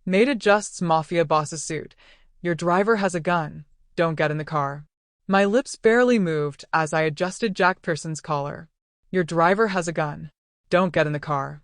Maid adjusts Mafia boss's suit. Your driver has a gun. Don't get in the car. My lips barely moved as I adjusted Jack Pearson's collar. Your driver has a gun. Don't get in the car.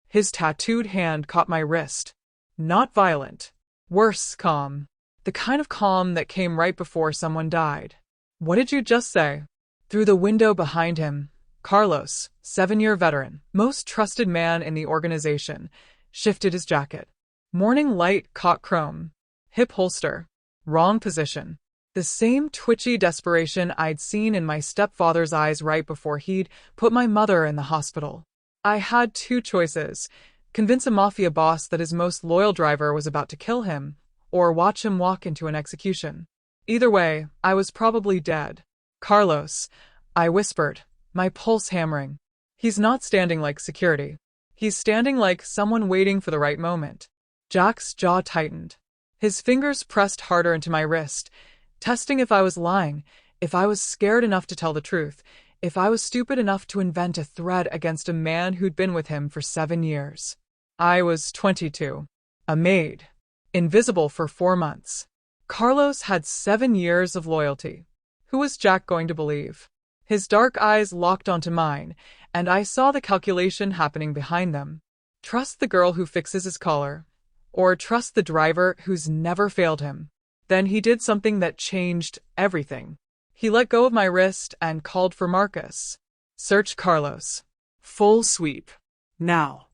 His tattooed hand caught my wrist. Not violent. Worse, calm. The kind of calm that came right before someone died. What did you just say? Through the window behind him, Carlos, 7-year veteran, most trusted man in the organization, shifted his jacket. Morning light caught chrome. Hip holster. Wrong position. The same twitchy desperation I'd seen in my stepfather's eyes right before he'd put my mother in the hospital. I had two choices: convince a mafia boss that his most loyal driver was about to kill him, or watch him walk into an execution. Either way, I was probably dead. Carlos, I whispered, my pulse hammering. He's not standing like security. He's standing like someone waiting for the right moment. Jack's jaw tightened. His fingers pressed harder into my wrist, testing if I was lying, if I was scared enough to tell the truth, if I was stupid enough to invent a threat against a man who'd been with him for 7 years. I was 22. A maid. Invisible for 4 months. Carlos had 7 years of loyalty. Who was Jack going to believe? His dark eyes locked onto mine, and I saw the calculation happening behind them. Trust the girl who fixes his collar, or trust the driver who's never failed him. Then he did something that changed everything. He let go of my wrist and called for Marcus. Search Carlos. Full sweep. Now.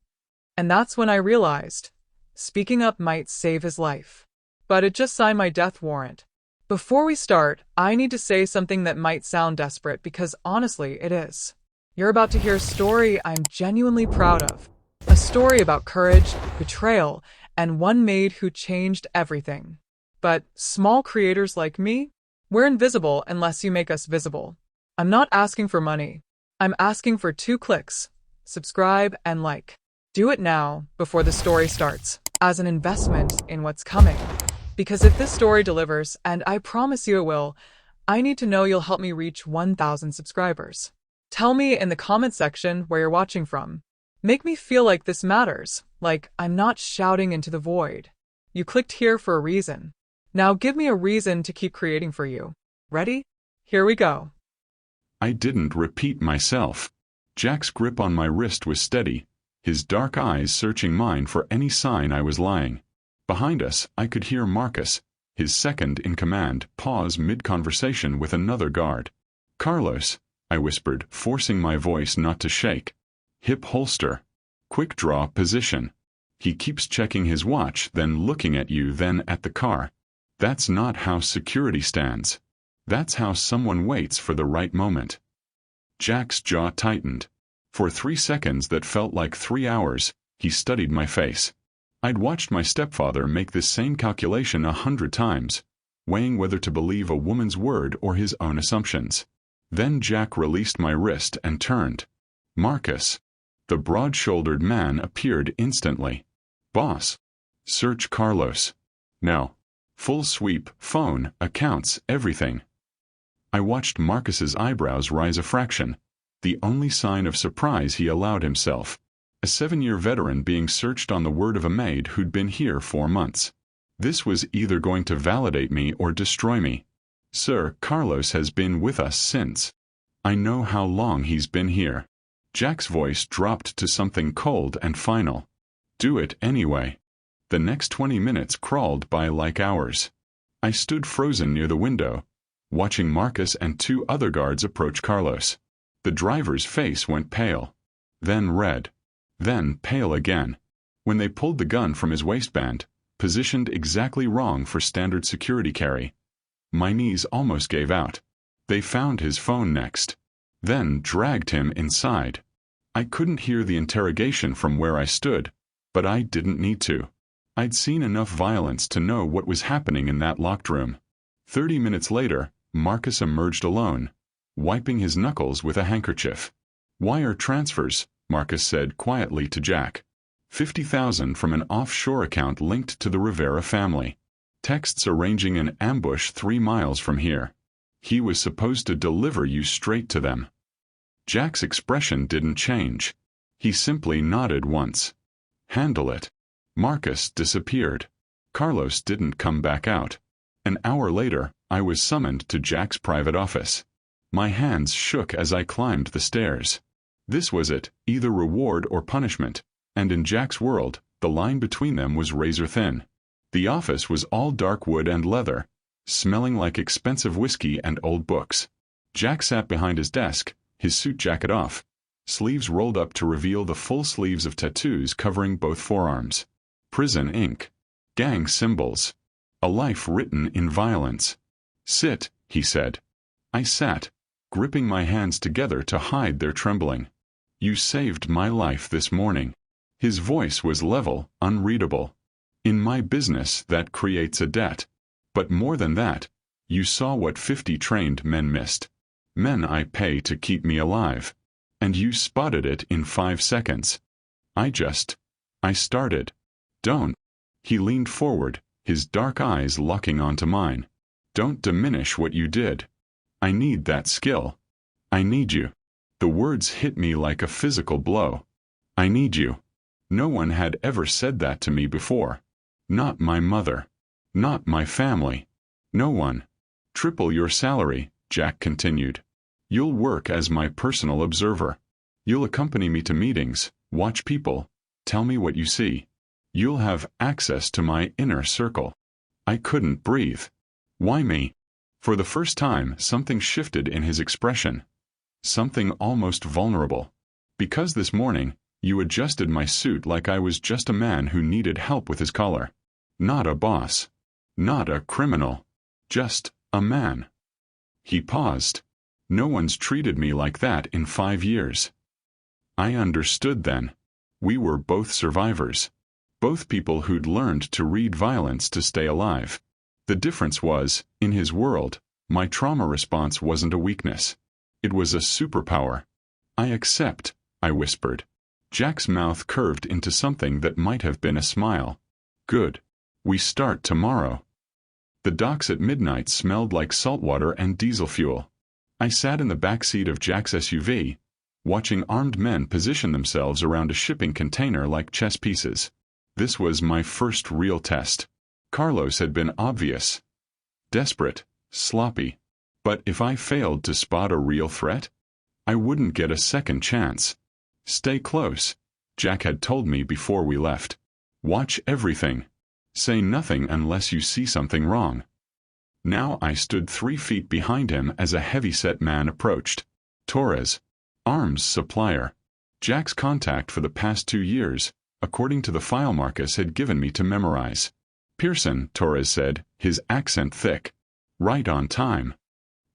And that's when I realized speaking up might save his life. But it just signed my death warrant. Before we start, I need to say something that might sound desperate because honestly, it is. You're about to hear a story I'm genuinely proud of. A story about courage, betrayal, and one maid who changed everything. But small creators like me, we're invisible unless you make us visible. I'm not asking for money. I'm asking for 2 clicks. Subscribe and like. Do it now, before the story starts, as an investment in what's coming. Because if this story delivers, and I promise you it will, I need to know you'll help me reach 1,000 subscribers. Tell me in the comment section where you're watching from. Make me feel like this matters, like I'm not shouting into the void. You clicked here for a reason. Now give me a reason to keep creating for you. Ready? Here we go. I didn't repeat myself. Jack's grip on my wrist was steady, his dark eyes searching mine for any sign I was lying. Behind us, I could hear Marcus, his second in command, pause mid-conversation with another guard. Carlos, I whispered, forcing my voice not to shake. Hip holster. Quick draw position. He keeps checking his watch, then looking at you, then at the car. That's not how security stands. That's how someone waits for the right moment. Jack's jaw tightened. For 3 seconds that felt like 3 hours, he studied my face. I'd watched my stepfather make this same calculation 100 times, weighing whether to believe a woman's word or his own assumptions. Then Jack released my wrist and turned. Marcus. The broad-shouldered man appeared instantly. Boss. Search Carlos. No. Full sweep, phone, accounts, everything. I watched Marcus's eyebrows rise a fraction, the only sign of surprise he allowed himself. A 7-year veteran being searched on the word of a maid who'd been here 4 months. This was either going to validate me or destroy me. Sir, Carlos has been with us since. I know how long he's been here. Jack's voice dropped to something cold and final. Do it anyway. The next 20 minutes crawled by like hours. I stood frozen near the window, watching Marcus and 2 other guards approach Carlos. The driver's face went pale, then red, then pale again. When they pulled the gun from his waistband, positioned exactly wrong for standard security carry, my knees almost gave out. They found his phone next, then dragged him inside. I couldn't hear the interrogation from where I stood, but I didn't need to. I'd seen enough violence to know what was happening in that locked room. 30 minutes later, Marcus emerged alone, wiping his knuckles with a handkerchief. Wire transfers, Marcus said quietly to Jack. 50,000 from an offshore account linked to the Rivera family. Texts arranging an ambush 3 miles from here. He was supposed to deliver you straight to them. Jack's expression didn't change. He simply nodded once. Handle it. Marcus disappeared. Carlos didn't come back out. An hour later, I was summoned to Jack's private office. My hands shook as I climbed the stairs. This was it, either reward or punishment, and in Jack's world, the line between them was razor thin. The office was all dark wood and leather, smelling like expensive whiskey and old books. Jack sat behind his desk, his suit jacket off, sleeves rolled up to reveal the full sleeves of tattoos covering both forearms. Prison ink. Gang symbols. A life written in violence. "Sit," he said. I sat, gripping my hands together to hide their trembling. "You saved my life this morning." His voice was level, unreadable. "In my business that creates a debt. But more than that, you saw what 50 trained men missed. Men I pay to keep me alive. And you spotted it in 5 seconds. I started. Don't." He leaned forward, his dark eyes locking onto mine. "Don't diminish what you did. I need that skill. I need you." The words hit me like a physical blow. I need you. No one had ever said that to me before. Not my mother. Not my family. No one. "Triple your salary," Jack continued. "You'll work as my personal observer. You'll accompany me to meetings, watch people, tell me what you see. You'll have access to my inner circle." I couldn't breathe. Why me? For the first time, something shifted in his expression. Something almost vulnerable. "Because this morning, you adjusted my suit like I was just a man who needed help with his collar. Not a boss. Not a criminal. Just a man." He paused. "No one's treated me like that in 5 years." I understood then. We were both survivors. Both people who'd learned to read violence to stay alive. The difference was, in his world, my trauma response wasn't a weakness. It was a superpower. "I accept," I whispered. Jack's mouth curved into something that might have been a smile. "Good. We start tomorrow." The docks at midnight smelled like saltwater and diesel fuel. I sat in the back seat of Jack's SUV, watching armed men position themselves around a shipping container like chess pieces. This was my first real test. Carlos had been obvious. Desperate, sloppy. But if I failed to spot a real threat, I wouldn't get a second chance. "Stay close," Jack had told me before we left. "Watch everything. Say nothing unless you see something wrong." Now I stood 3 feet behind him as a heavy-set man approached. Torres. Arms supplier. Jack's contact for the past 2 years, according to the file Marcus had given me to memorize. "Pearson," Torres said, his accent thick. "Right on time."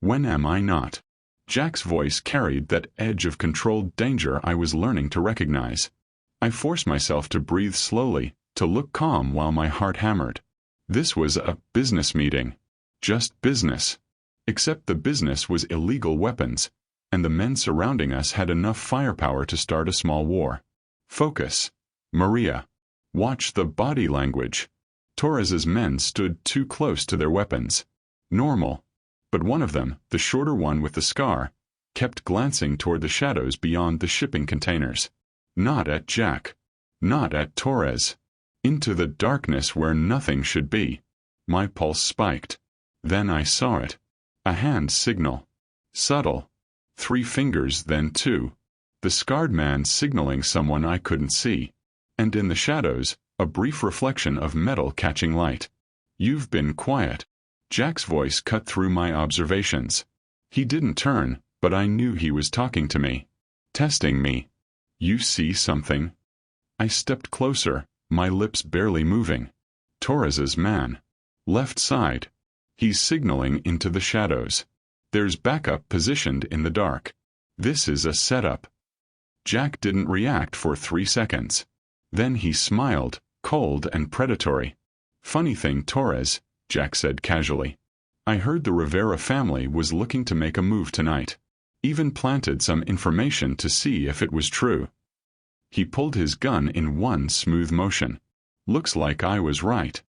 "When am I not?" Jack's voice carried that edge of controlled danger I was learning to recognize. I forced myself to breathe slowly, to look calm while my heart hammered. This was a business meeting. Just business. Except the business was illegal weapons, and the men surrounding us had enough firepower to start a small war. Focus. Maria. Watch the body language. Torres's men stood too close to their weapons. Normal. But one of them, the shorter one with the scar, kept glancing toward the shadows beyond the shipping containers. Not at Jack. Not at Torres. Into the darkness where nothing should be. My pulse spiked. Then I saw it. A hand signal. Subtle. 3 fingers, then 2. The scarred man signaling someone I couldn't see. And in the shadows, a brief reflection of metal catching light. "You've been quiet." Jack's voice cut through my observations. He didn't turn, but I knew he was talking to me. Testing me. "You see something?" I stepped closer, my lips barely moving. Torres's man. Left side. He's signaling into the shadows. There's backup positioned in the dark. This is a setup. Jack didn't react for 3 seconds. Then he smiled, cold and predatory. "Funny thing, Torres," Jack said casually. "I heard the Rivera family was looking to make a move tonight. Even planted some information to see if it was true." He pulled his gun in one smooth motion. "Looks like I was right."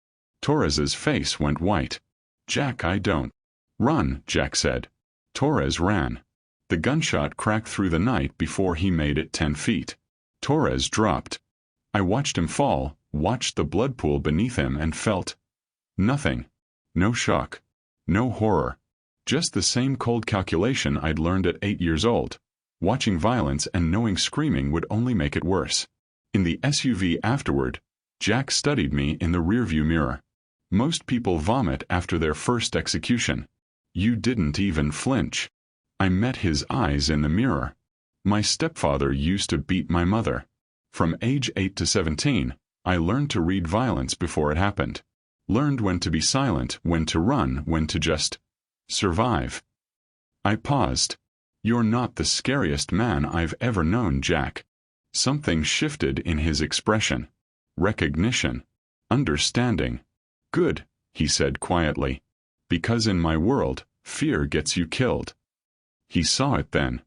Torres's face went white. "Jack, I don't." "Run," Jack said. Torres ran. The gunshot cracked through the night before he made it 10 feet. Torres dropped. I watched him fall, watched the blood pool beneath him and felt nothing. No shock. No horror. Just the same cold calculation I'd learned at 8 years old. Watching violence and knowing screaming would only make it worse. In the SUV afterward, Jack studied me in the rearview mirror. Most people vomit after their first execution. You didn't even flinch. I met his eyes in the mirror. My stepfather used to beat my mother. From age 8 to 17, I learned to read violence before it happened. Learned when to be silent, when to run, when to just survive. I paused. You're not the scariest man I've ever known, Jack. Something shifted in his expression. Recognition. Understanding. Good, he said quietly. Because in my world, fear gets you killed. He saw it then.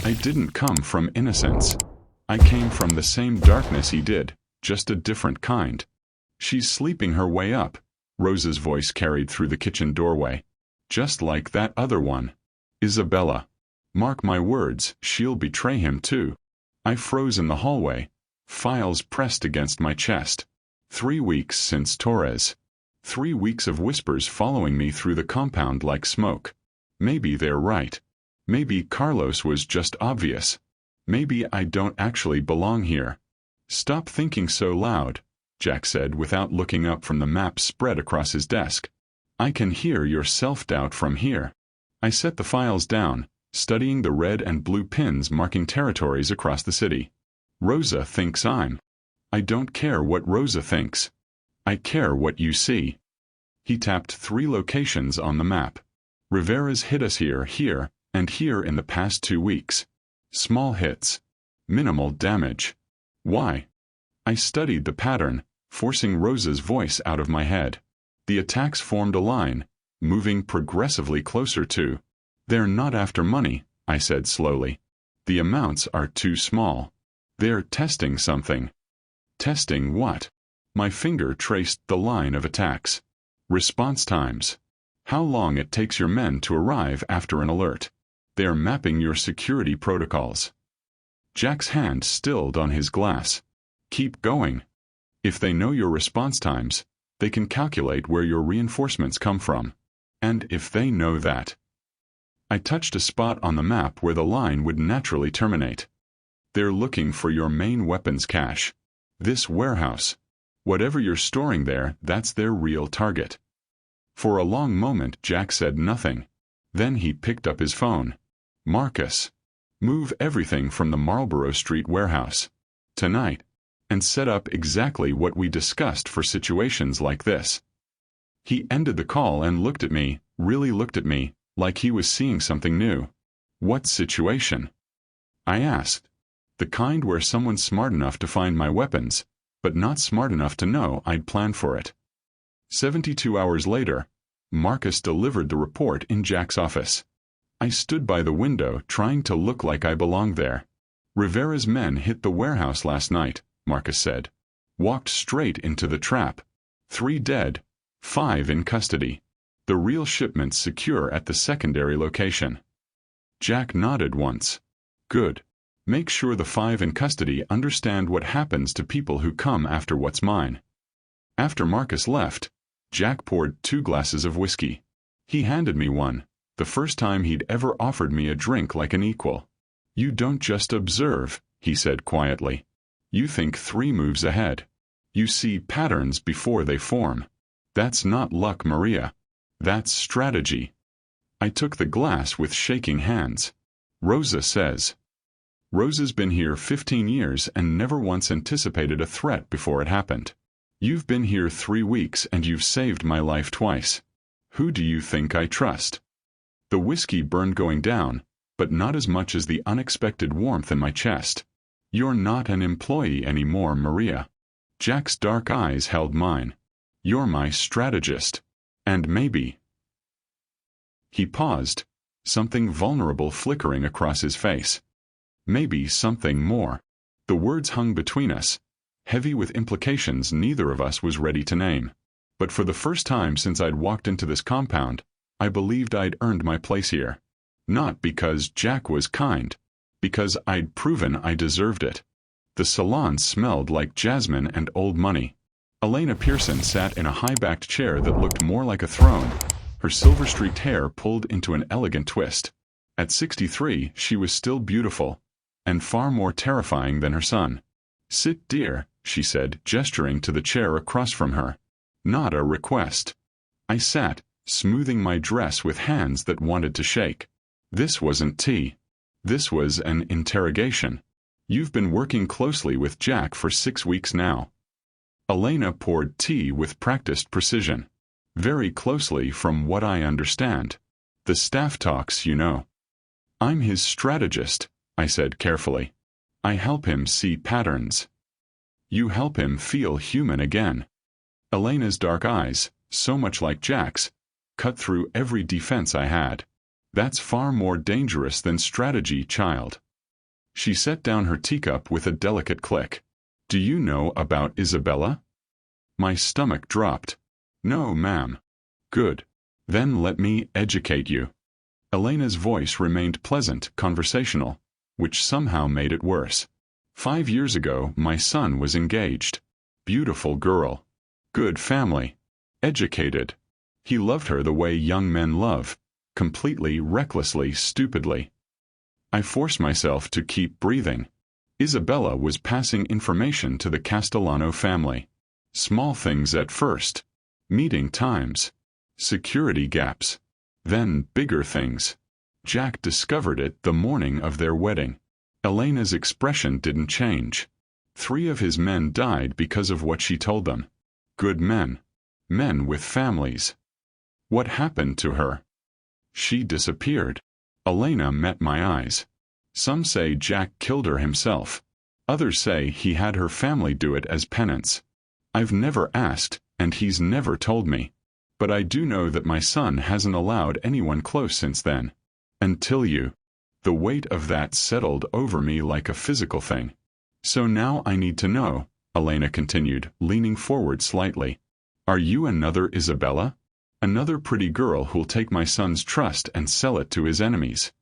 I didn't come from innocence. I came from the same darkness he did, just a different kind. She's sleeping her way up, Rosa's voice carried through the kitchen doorway. Just like that other one. Isabella. Mark my words, she'll betray him too. I froze in the hallway, files pressed against my chest. 3 weeks since Torres. 3 weeks of whispers following me through the compound like smoke. Maybe they're right. Maybe Carlos was just obvious. Maybe I don't actually belong here. Stop thinking so loud, Jack said without looking up from the map spread across his desk. I can hear your self-doubt from here. I set the files down, studying the red and blue pins marking territories across the city. Rosa thinks I don't care what Rosa thinks. I care what you see. He tapped 3 locations on the map. Rivera's hit us here, and here in the past 2 weeks. Small hits. Minimal damage. Why? I studied the pattern, forcing Rosa's voice out of my head. The attacks formed a line, moving progressively closer to. They're not after money, I said slowly. The amounts are too small. They're testing something. Testing what? My finger traced the line of attacks. Response times. How long it takes your men to arrive after an alert. They're mapping your security protocols. Jack's hand stilled on his glass. Keep going. If they know your response times, they can calculate where your reinforcements come from. And if they know that. I touched a spot on the map where the line would naturally terminate. They're looking for your main weapons cache. This warehouse. Whatever you're storing there, that's their real target. For a long moment Jack said nothing. Then he picked up his phone. Marcus. Move everything from the Marlborough Street warehouse. Tonight. And set up exactly what we discussed for situations like this. He ended the call and looked at me, really looked at me, like he was seeing something new. What situation? I asked. The kind where someone's smart enough to find my weapons, but not smart enough to know I'd planned for it. 72 hours later, Marcus delivered the report in Jack's office. I stood by the window trying to look like I belonged there. Rivera's men hit the warehouse last night, Marcus said. Walked straight into the trap. 3 dead, 5 in custody. The real shipments secure at the secondary location. Jack nodded once. Good. Make sure the 5 in custody understand what happens to people who come after what's mine. After Marcus left, Jack poured 2 glasses of whiskey. He handed me one, the first time he'd ever offered me a drink like an equal. You don't just observe, he said quietly. You think 3 moves ahead. You see patterns before they form. That's not luck, Maria. That's strategy. I took the glass with shaking hands. Rosa says. Rosa's been here 15 years and never once anticipated a threat before it happened. You've been here 3 weeks and you've saved my life twice. Who do you think I trust? The whiskey burned going down, but not as much as the unexpected warmth in my chest. You're not an employee anymore, Maria. Jack's dark eyes held mine. You're my strategist. And maybe. He paused, something vulnerable flickering across his face. Maybe something more. The words hung between us, heavy with implications neither of us was ready to name. But for the first time since I'd walked into this compound, I believed I'd earned my place here. Not because Jack was kind, because I'd proven I deserved it. The salon smelled like jasmine and old money. Elena Pearson sat in a high-backed chair that looked more like a throne, her silver-streaked hair pulled into an elegant twist. At 63, she was still beautiful, and far more terrifying than her son. "Sit, dear," she said, gesturing to the chair across from her. "Not a request." I sat, smoothing my dress with hands that wanted to shake. This wasn't tea. This was an interrogation. "You've been working closely with Jack for 6 weeks now." Elena poured tea with practiced precision. "Very closely from what I understand. The staff talks, you know." "I'm his strategist," I said carefully. "I help him see patterns." "You help him feel human again." Elena's dark eyes, so much like Jack's, cut through every defense I had. "That's far more dangerous than strategy, child." She set down her teacup with a delicate click. "Do you know about Isabella?" My stomach dropped. "No, ma'am." "Good. Then let me educate you." Elena's voice remained pleasant, conversational, which somehow made it worse. 5 years ago, my son was engaged. Beautiful girl. Good family. Educated. He loved her the way young men love, completely, recklessly, stupidly. I forced myself to keep breathing. Isabella was passing information to the Castellano family. Small things at first. Meeting times. Security gaps. Then bigger things. Jack discovered it the morning of their wedding. Elena's expression didn't change. 3 of his men died because of what she told them. Good men. Men with families. What happened to her? She disappeared. Elena met my eyes. Some say Jack killed her himself. Others say he had her family do it as penance. I've never asked, and he's never told me. But I do know that my son hasn't allowed anyone close since then. Until you. The weight of that settled over me like a physical thing. "So now I need to know," Elena continued, leaning forward slightly. "Are you another Isabella? Another pretty girl who'll take my son's trust and sell it to his enemies?"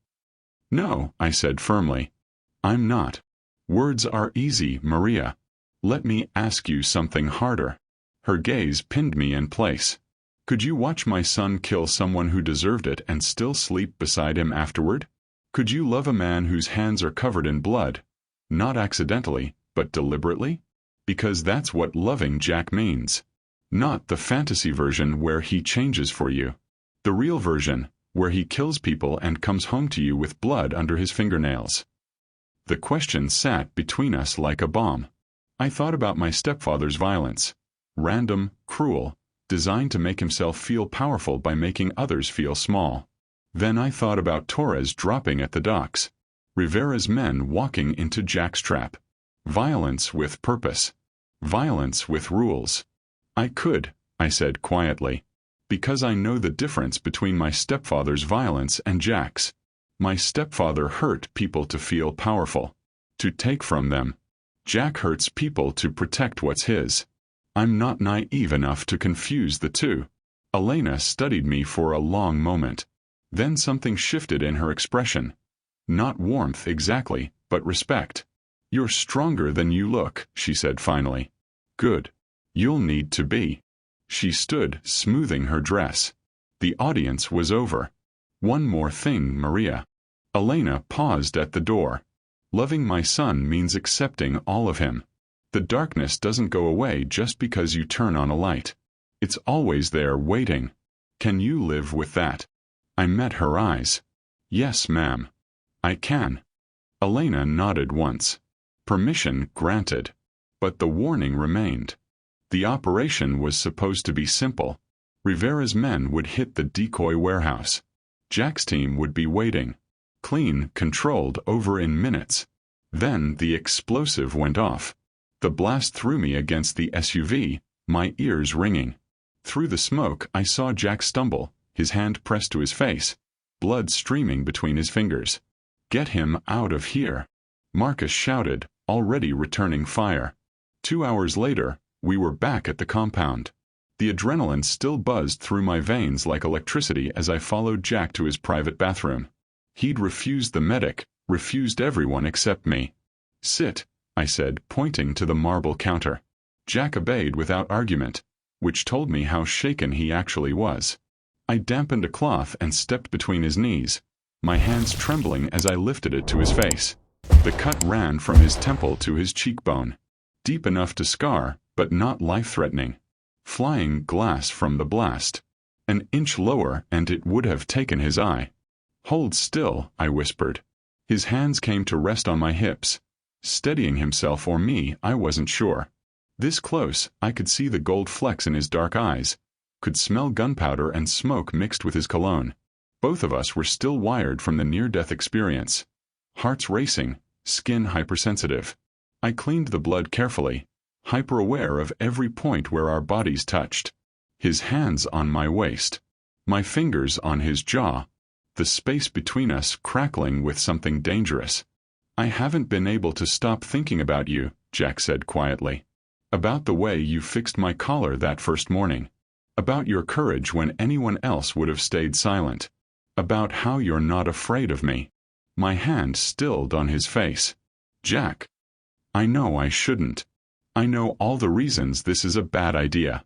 "No," I said firmly. "I'm not. Words are easy, Maria. Let me ask you something harder." Her gaze pinned me in place. "Could you watch my son kill someone who deserved it and still sleep beside him afterward? Could you love a man whose hands are covered in blood, not accidentally, but deliberately? Because that's what loving Jack means. Not the fantasy version where he changes for you. The real version, where he kills people and comes home to you with blood under his fingernails." The question sat between us like a bomb. I thought about my stepfather's violence. Random, cruel, designed to make himself feel powerful by making others feel small. Then I thought about Torres dropping at the docks. Rivera's men walking into Jack's trap. Violence with purpose. Violence with rules. I said quietly. Because I know the difference between my stepfather's violence and Jack's. My stepfather hurt people to feel powerful. To take from them. Jack hurts people to protect what's his. I'm not naive enough to confuse the two. Elena studied me for a long moment. Then something shifted in her expression. Not warmth exactly, but respect. "You're stronger than you look," she said finally. "Good. You'll need to be." She stood, smoothing her dress. The audience was over. "One more thing, Maria." Elena paused at the door. "Loving my son means accepting all of him. The darkness doesn't go away just because you turn on a light. It's always there waiting. Can you live with that?" I met her eyes. "Yes, ma'am. I can." Elena nodded once. Permission granted. But the warning remained. The operation was supposed to be simple. Rivera's men would hit the decoy warehouse. Jack's team would be waiting. Clean, controlled, over in minutes. Then the explosive went off. The blast threw me against the SUV, my ears ringing. Through the smoke I saw Jack stumble, his hand pressed to his face, blood streaming between his fingers. "Get him out of here," Marcus shouted, already returning fire. 2 hours later, we were back at the compound. The adrenaline still buzzed through my veins like electricity as I followed Jack to his private bathroom. He'd refused the medic, refused everyone except me. "Sit," I said, pointing to the marble counter. Jack obeyed without argument, which told me how shaken he actually was. I dampened a cloth and stepped between his knees, my hands trembling as I lifted it to his face. The cut ran from his temple to his cheekbone, deep enough to scar, but not life-threatening. Flying glass from the blast. An inch lower and it would have taken his eye. "Hold still," I whispered. His hands came to rest on my hips, steadying himself or me, I wasn't sure. This close, I could see the gold flecks in his dark eyes, could smell gunpowder and smoke mixed with his cologne. Both of us were still wired from the near-death experience. Hearts racing, skin hypersensitive. I cleaned the blood carefully, hyper-aware of every point where our bodies touched. His hands on my waist, my fingers on his jaw, the space between us crackling with something dangerous. "I haven't been able to stop thinking about you," Jack said quietly. "About the way you fixed my collar that first morning. About your courage when anyone else would have stayed silent. About how you're not afraid of me." My hand stilled on his face. "Jack, I know I shouldn't. I know all the reasons this is a bad idea."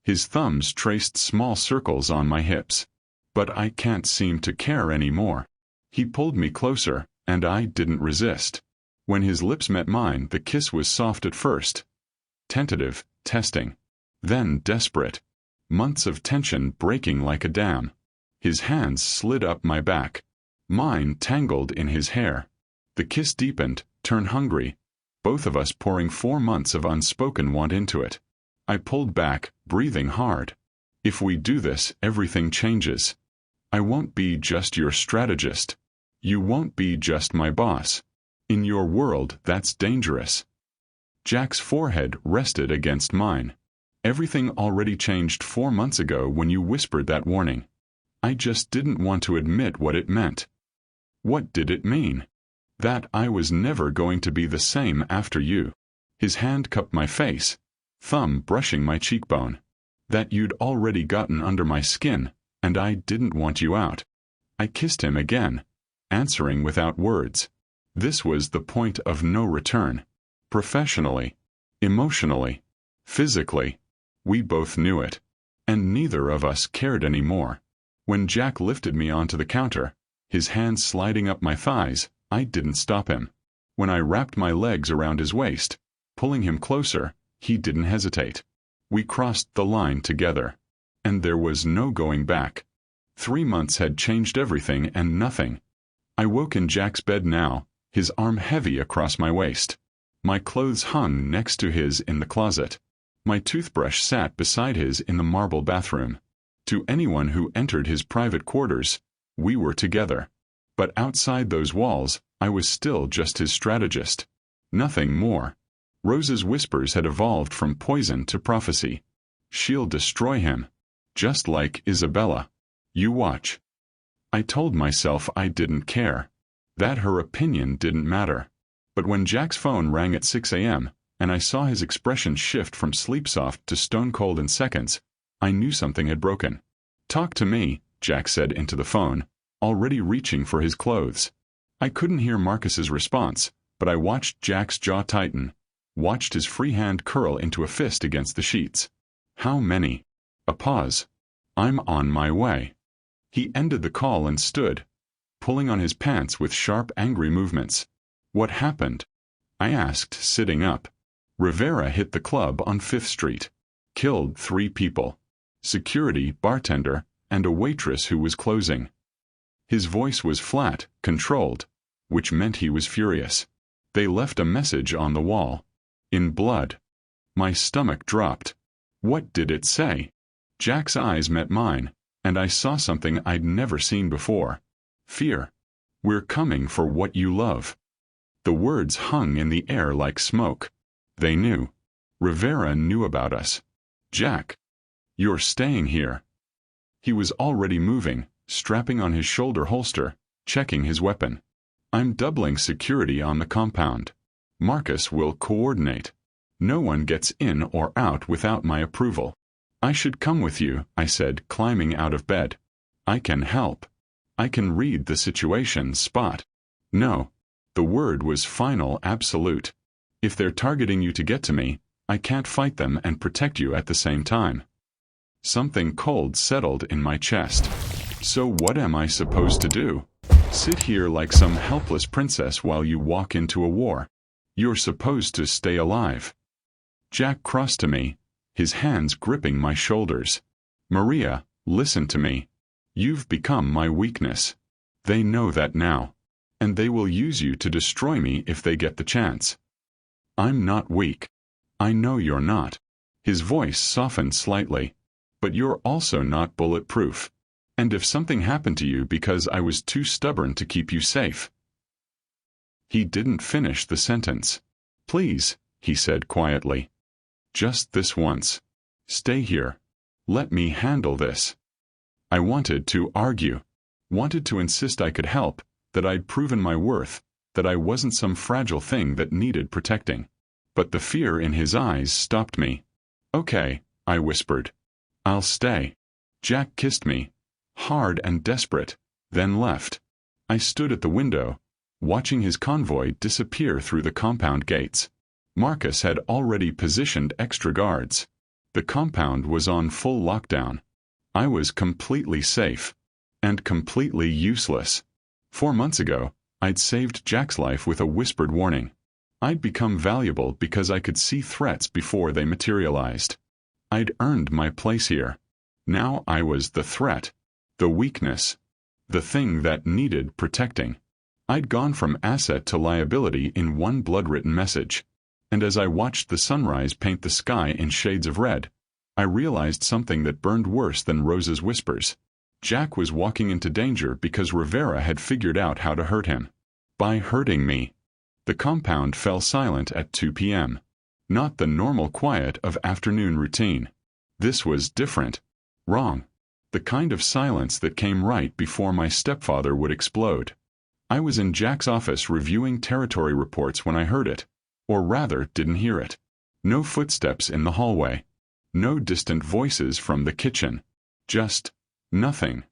His thumbs traced small circles on my hips. "But I can't seem to care anymore." He pulled me closer, and I didn't resist. When his lips met mine, the kiss was soft at first. Tentative, testing. Then desperate. Months of tension breaking like a dam. His hands slid up my back. Mine tangled in his hair. The kiss deepened, turned hungry, both of us pouring 4 months of unspoken want into it. I pulled back, breathing hard. "If we do this, everything changes. I won't be just your strategist. You won't be just my boss. In your world, that's dangerous." Jack's forehead rested against mine. "Everything already changed 4 months ago when you whispered that warning. I just didn't want to admit what it meant." What did it mean? That I was never going to be the same after you. His hand cupped my face, thumb brushing my cheekbone. That you'd already gotten under my skin, and I didn't want you out. I kissed him again, answering without words. This was the point of no return. Professionally, emotionally, physically. We both knew it. And neither of us cared anymore. When Jack lifted me onto the counter, his hands sliding up my thighs, I didn't stop him. When I wrapped my legs around his waist, pulling him closer, he didn't hesitate. We crossed the line together. And there was no going back. 3 months had changed everything and nothing. I woke in Jack's bed now, his arm heavy across my waist. My clothes hung next to his in the closet. My toothbrush sat beside his in the marble bathroom. To anyone who entered his private quarters, we were together. But outside those walls, I was still just his strategist. Nothing more. Rose's whispers had evolved from poison to prophecy. She'll destroy him. Just like Isabella. You watch. I told myself I didn't care. That her opinion didn't matter. But when Jack's phone rang at 6 a.m., and I saw his expression shift from sleep-soft to stone-cold in seconds, I knew something had broken. "Talk to me," Jack said into the phone, already reaching for his clothes. I couldn't hear Marcus's response, but I watched Jack's jaw tighten, watched his free hand curl into a fist against the sheets. "How many?" A pause. "I'm on my way." He ended the call and stood, pulling on his pants with sharp, angry movements. "What happened?" I asked, sitting up. "Rivera hit the club on 5th Street. Killed 3 people. Security, bartender, and a waitress who was closing." His voice was flat, controlled, which meant he was furious. "They left a message on the wall. In blood." My stomach dropped. What did it say? Jack's eyes met mine, and I saw something I'd never seen before. Fear. "We're coming for what you love." The words hung in the air like smoke. They knew. Rivera knew about us. "Jack, you're staying here." He was already moving, strapping on his shoulder holster, checking his weapon. "I'm doubling security on the compound. Marcus will coordinate. No one gets in or out without my approval." "I should come with you," I said, climbing out of bed. "I can help. I can read the situation spot." "No." The word was final, absolute. "If they're targeting you to get to me, I can't fight them and protect you at the same time. Something cold settled in my chest. So what am I supposed to do? Sit here like some helpless princess while you walk into a war? You're supposed to stay alive. Jack crossed to me, his hands gripping my shoulders. Maria, listen to me. You've become my weakness. They know that now. And they will use you to destroy me if they get the chance. I'm not weak. I know you're not. His voice softened slightly. But you're also not bulletproof. And if something happened to you because I was too stubborn to keep you safe. He didn't finish the sentence. Please, he said quietly. Just this once. Stay here. Let me handle this. I wanted to argue. Wanted to insist I could help, that I'd proven my worth, that I wasn't some fragile thing that needed protecting. But the fear in his eyes stopped me. Okay, I whispered. I'll stay. Jack kissed me, hard and desperate, then left. I stood at the window, watching his convoy disappear through the compound gates. Marcus had already positioned extra guards. The compound was on full lockdown. I was completely safe. And completely useless. 4 months ago, I'd saved Jack's life with a whispered warning. I'd become valuable because I could see threats before they materialized. I'd earned my place here. Now I was the threat, the weakness, the thing that needed protecting. I'd gone from asset to liability in one blood-written message. And as I watched the sunrise paint the sky in shades of red, I realized something that burned worse than Rose's whispers. Jack was walking into danger because Rivera had figured out how to hurt him. By hurting me. The compound fell silent at 2 p.m. Not the normal quiet of afternoon routine. This was different. Wrong. The kind of silence that came right before my stepfather would explode. I was in Jack's office reviewing territory reports when I heard it. Or rather, didn't hear it. No footsteps in the hallway. No distant voices from the kitchen. Just nothing.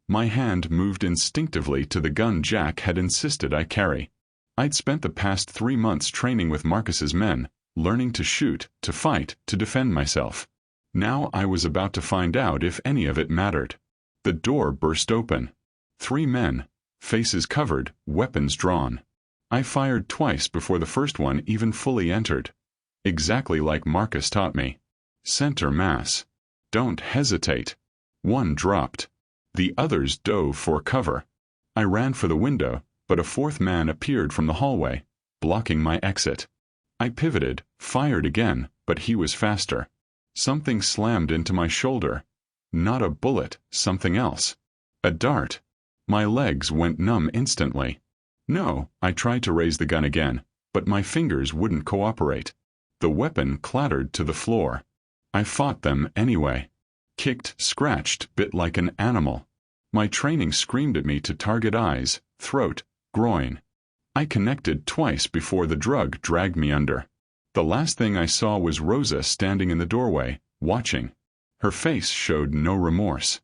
My hand moved instinctively to the gun Jack had insisted I carry. I'd spent the past 3 months training with Marcus's men, learning to shoot, to fight, to defend myself. Now I was about to find out if any of it mattered. The door burst open. 3 men, faces covered, weapons drawn. I fired twice before the first one even fully entered. Exactly like Marcus taught me. Center mass. Don't hesitate. One dropped. The others dove for cover. I ran for the window, but a 4th man appeared from the hallway, blocking my exit. I pivoted, fired again, but he was faster. Something slammed into my shoulder. Not a bullet, something else. A dart. My legs went numb instantly. No, I tried to raise the gun again, but my fingers wouldn't cooperate. The weapon clattered to the floor. I fought them anyway. Kicked, scratched, bit like an animal. My training screamed at me to target eyes, throat, groin. I connected twice before the drug dragged me under. The last thing I saw was Rosa standing in the doorway, watching. Her face showed no remorse.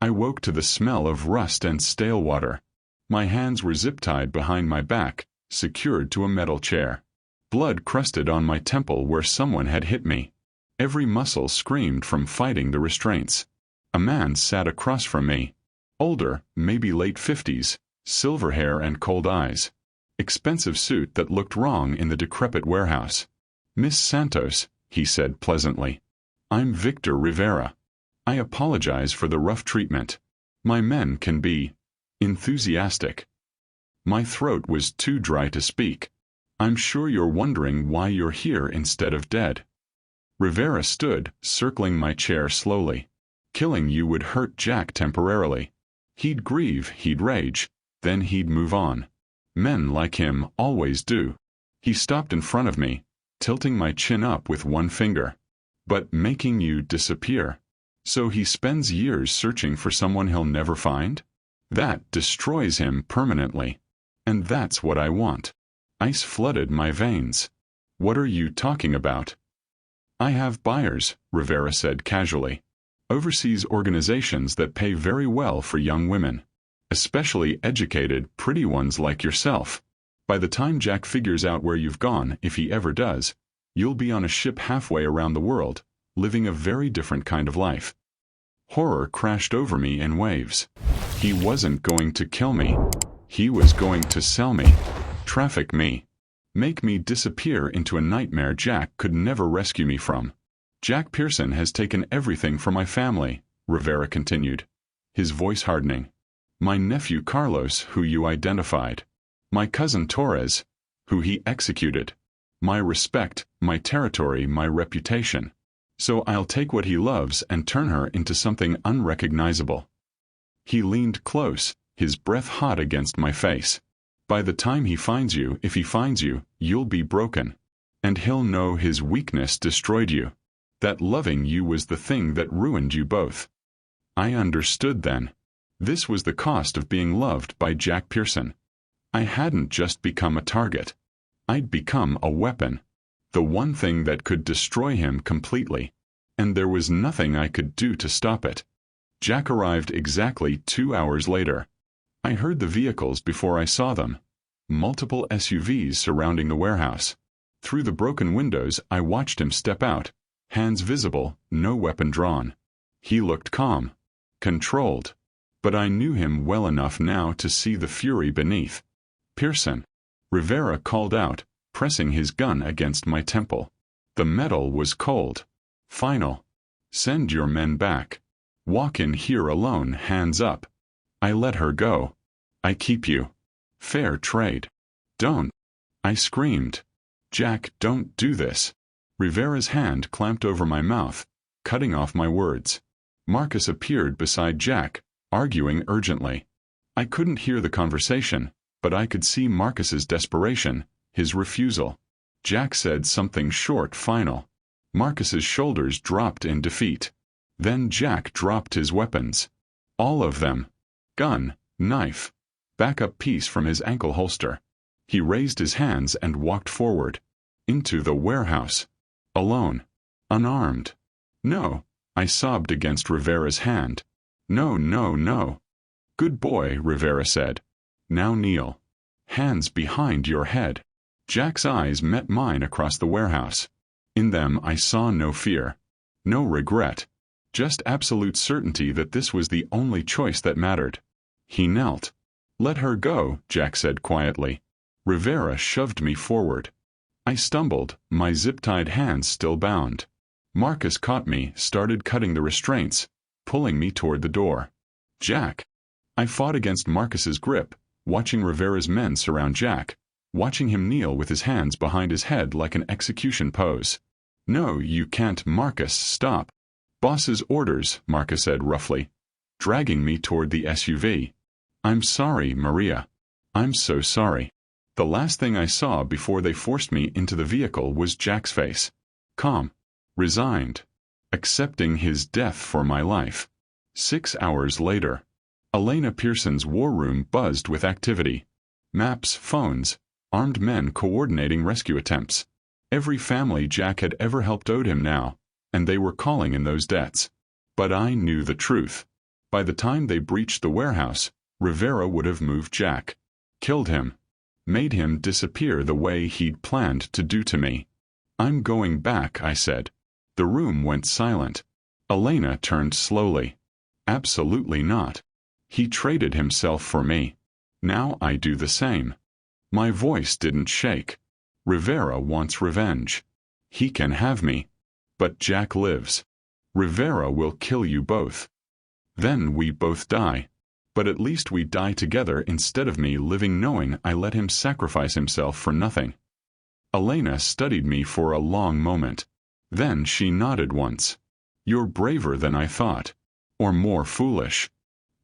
I woke to the smell of rust and stale water. My hands were zip-tied behind my back, secured to a metal chair. Blood crusted on my temple where someone had hit me. Every muscle screamed from fighting the restraints. A man sat across from me. Older, maybe late 50s, silver hair and cold eyes. Expensive suit that looked wrong in the decrepit warehouse. Miss Santos, he said pleasantly. I'm Victor Rivera. I apologize for the rough treatment. My men can be enthusiastic. My throat was too dry to speak. I'm sure you're wondering why you're here instead of dead. Rivera stood, circling my chair slowly. Killing you would hurt Jack temporarily. He'd grieve, he'd rage, then he'd move on. Men like him always do. He stopped in front of me, tilting my chin up with one finger. But making you disappear. So he spends years searching for someone he'll never find? That destroys him permanently. And that's what I want. Ice flooded my veins. What are you talking about? I have buyers, Rivera said casually. Overseas organizations that pay very well for young women. Especially educated, pretty ones like yourself. By the time Jack figures out where you've gone, if he ever does, You'll be on a ship halfway around the world, living a very different kind of life. Horror crashed over me in waves. He wasn't going to kill me. He was going to sell me, traffic me, make me disappear into a nightmare Jack could never rescue me from. Jack Pearson has taken everything from my family, Rivera continued, his voice hardening. My nephew Carlos, who you identified. My cousin Torres, who he executed. My respect, my territory, my reputation. So I'll take what he loves and turn her into something unrecognizable. He leaned close, his breath hot against my face. By the time he finds you, if he finds you, you'll be broken. And he'll know his weakness destroyed you. That loving you was the thing that ruined you both. I understood then. This was the cost of being loved by Jack Pearson. I hadn't just become a target. I'd become a weapon. The one thing that could destroy him completely. And there was nothing I could do to stop it. Jack arrived exactly 2 hours later. I heard the vehicles before I saw them. Multiple SUVs surrounding the warehouse. Through the broken windows I watched him step out, hands visible, no weapon drawn. He looked calm, controlled. But I knew him well enough now to see the fury beneath. Pearson, Rivera called out, pressing his gun against my temple. The metal was cold. Final. Send your men back. Walk in here alone, hands up. I let her go. I keep you. Fair trade. Don't. I screamed. Jack, don't do this. Rivera's hand clamped over my mouth, cutting off my words. Marcus appeared beside Jack, arguing urgently. I couldn't hear the conversation, but I could see Marcus's desperation, his refusal. Jack said something short, final. Marcus's shoulders dropped in defeat. Then Jack dropped his weapons. All of them. Gun, knife, backup piece from his ankle holster. He raised his hands and walked forward. Into the warehouse. Alone. Unarmed. No, I sobbed against Rivera's hand. No, no, no. Good boy, Rivera said. Now kneel. Hands behind your head. Jack's eyes met mine across the warehouse. In them I saw no fear. No regret. Just absolute certainty that this was the only choice that mattered. He knelt. Let her go, Jack said quietly. Rivera shoved me forward. I stumbled, my zip-tied hands still bound. Marcus caught me, started cutting the restraints, pulling me toward the door. Jack. I fought against Marcus's grip, watching Rivera's men surround Jack, watching him kneel with his hands behind his head like an execution pose. No, you can't, Marcus, stop. Boss's orders, Marcus said roughly, dragging me toward the SUV. I'm sorry, Maria. I'm so sorry. The last thing I saw before they forced me into the vehicle was Jack's face. Calm. Resigned. Accepting his death for my life. 6 hours later. Elena Pearson's war room buzzed with activity. Maps, phones, armed men coordinating rescue attempts. Every family Jack had ever helped owed him now, and they were calling in those debts. But I knew the truth. By the time they breached the warehouse, Rivera would have moved Jack. Killed him. Made him disappear the way he'd planned to do to me. I'm going back, I said. The room went silent. Elena turned slowly. Absolutely not. He traded himself for me. Now I do the same. My voice didn't shake. Rivera wants revenge. He can have me. But Jack lives. Rivera will kill you both. Then we both die. But at least we die together instead of me living knowing I let him sacrifice himself for nothing. Elena studied me for a long moment. Then she nodded once. You're braver than I thought. Or more foolish.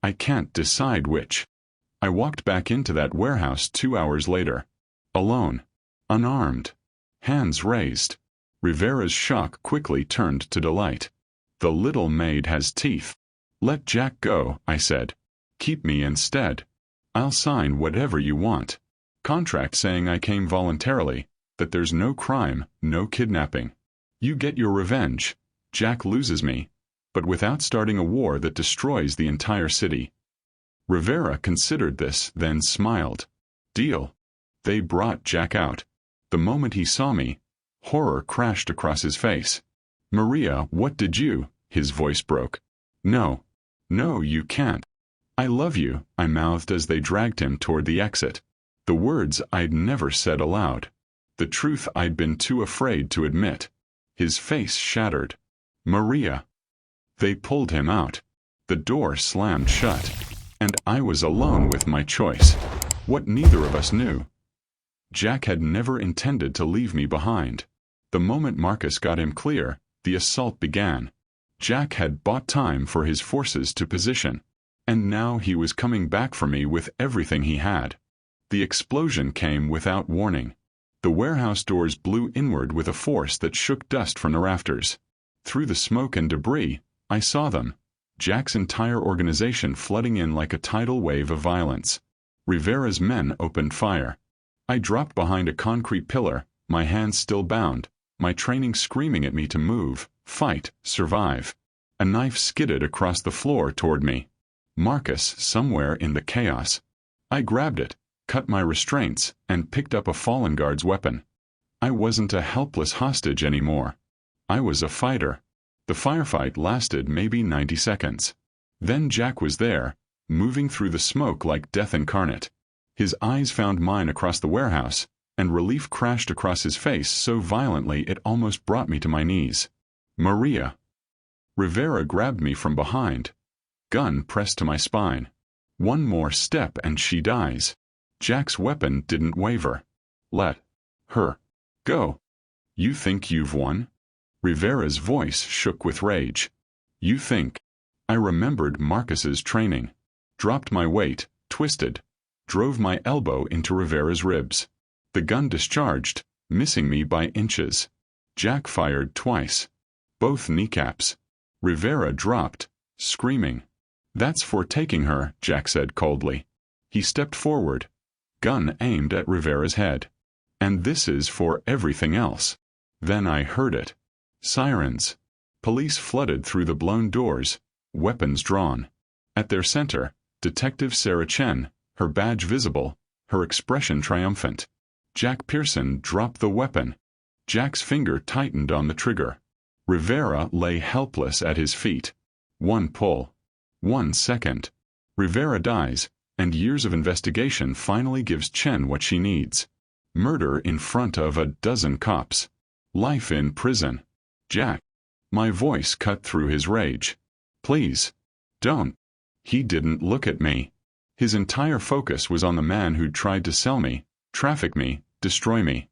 I can't decide which. I walked back into that warehouse 2 hours later. Alone. Unarmed. Hands raised. Rivera's shock quickly turned to delight. The little maid has teeth. Let Jack go, I said. Keep me instead. I'll sign whatever you want. Contract saying I came voluntarily, that there's no crime, no kidnapping. You get your revenge. Jack loses me, but without starting a war that destroys the entire city. Rivera considered this, then smiled. Deal. They brought Jack out. The moment he saw me, Horror crashed across his face. "Maria, what did you?" His voice broke. "No. No, you can't. I love you," I mouthed as they dragged him toward the exit. The words I'd never said aloud. The truth I'd been too afraid to admit. His face shattered. "Maria." They pulled him out. The door slammed shut. And I was alone with my choice. What neither of us knew. Jack had never intended to leave me behind. The moment Marcus got him clear, the assault began. Jack had bought time for his forces to position. And now he was coming back for me with everything he had. The explosion came without warning. The warehouse doors blew inward with a force that shook dust from the rafters. Through the smoke and debris, I saw them. Jack's entire organization flooding in like a tidal wave of violence. Rivera's men opened fire. I dropped behind a concrete pillar, my hands still bound, my training screaming at me to move, fight, survive. A knife skidded across the floor toward me. Marcus somewhere in the chaos. I grabbed it, cut my restraints, and picked up a fallen guard's weapon. I wasn't a helpless hostage anymore. I was a fighter. The firefight lasted maybe 90 seconds. Then Jack was there, moving through the smoke like death incarnate. His eyes found mine across the warehouse, and relief crashed across his face so violently it almost brought me to my knees. "Maria." Rivera grabbed me from behind. Gun pressed to my spine. One more step and she dies. Jack's weapon didn't waver. "Let her go. You think you've won?" Rivera's voice shook with rage. "You think?" I remembered Marcus's training. Dropped my weight, twisted, drove my elbow into Rivera's ribs. The gun discharged, missing me by inches. Jack fired twice. Both kneecaps. Rivera dropped, screaming. "That's for taking her," Jack said coldly. He stepped forward, gun aimed at Rivera's head. "And this is for everything else." Then I heard it. Sirens. Police flooded through the blown doors, weapons drawn. At their center, Detective Sarah Chen, her badge visible, her expression triumphant. Jack Pearson dropped the weapon. Jack's finger tightened on the trigger. Rivera lay helpless at his feet. One pull. 1 second. Rivera dies, and years of investigation finally gives Chen what she needs. Murder in front of a dozen cops. Life in prison. "Jack." My voice cut through his rage. "Please. Don't." He didn't look at me. His entire focus was on the man who'd tried to sell me, traffic me, destroy me.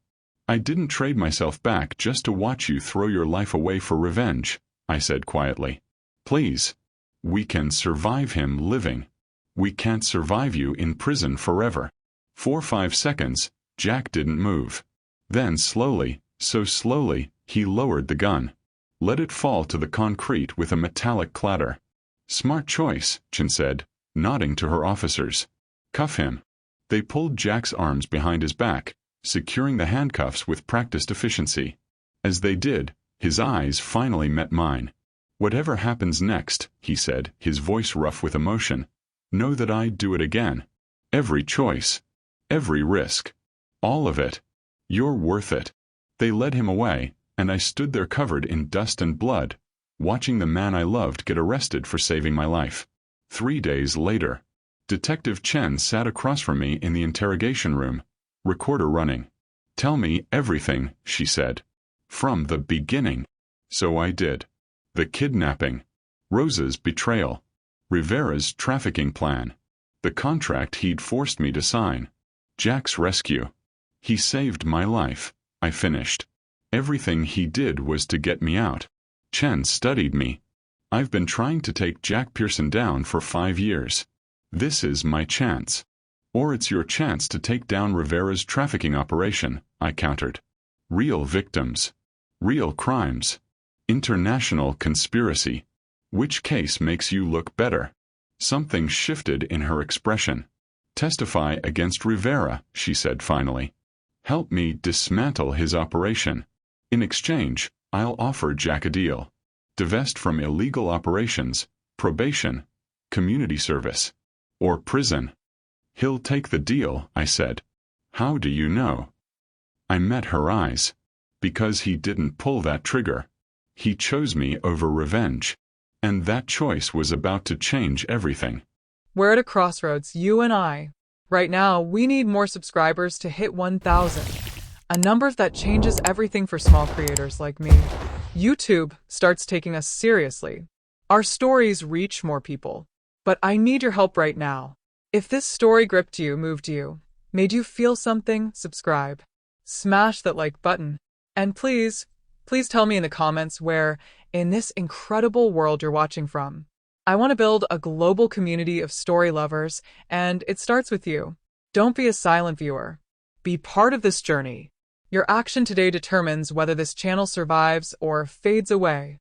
"I didn't trade myself back just to watch you throw your life away for revenge," I said quietly. "Please. We can survive him living. We can't survive you in prison forever." For 5 seconds, Jack didn't move. Then slowly, so slowly, he lowered the gun. Let it fall to the concrete with a metallic clatter. "Smart choice," Chen said, nodding to her officers. "Cuff him." They pulled Jack's arms behind his back, securing the handcuffs with practiced efficiency. As they did, his eyes finally met mine. "Whatever happens next," he said, his voice rough with emotion, "know that I'd do it again. Every choice. Every risk. All of it. You're worth it." They led him away, and I stood there covered in dust and blood, watching the man I loved get arrested for saving my life. 3 days later, Detective Chen sat across from me in the interrogation room, recorder running. "Tell me everything," she said. "From the beginning." So I did. The kidnapping. Rosa's betrayal. Rivera's trafficking plan. The contract he'd forced me to sign. Jack's rescue. "He saved my life," I finished. "Everything he did was to get me out." Chen studied me. "I've been trying to take Jack Pearson down for 5 years. This is my chance." "Or it's your chance to take down Rivera's trafficking operation," I countered. "Real victims. Real crimes. International conspiracy. Which case makes you look better?" Something shifted in her expression. "Testify against Rivera," she said finally. "Help me dismantle his operation. In exchange, I'll offer Jack a deal. Divest from illegal operations, probation, community service, or prison." "He'll take the deal," I said. "How do you know?" I met her eyes. Because he didn't pull that trigger. He chose me over revenge. And that choice was about to change everything. We're at a crossroads, you and I. Right now, we need more subscribers to hit 1,000. A number that changes everything for small creators like me. YouTube starts taking us seriously. Our stories reach more people. But I need your help right now. If this story gripped you, moved you, made you feel something, subscribe. Smash that like button. And please tell me in the comments where, in this incredible world you're watching from. I want to build a global community of story lovers, and it starts with you. Don't be a silent viewer. Be part of this journey. Your action today determines whether this channel survives or fades away.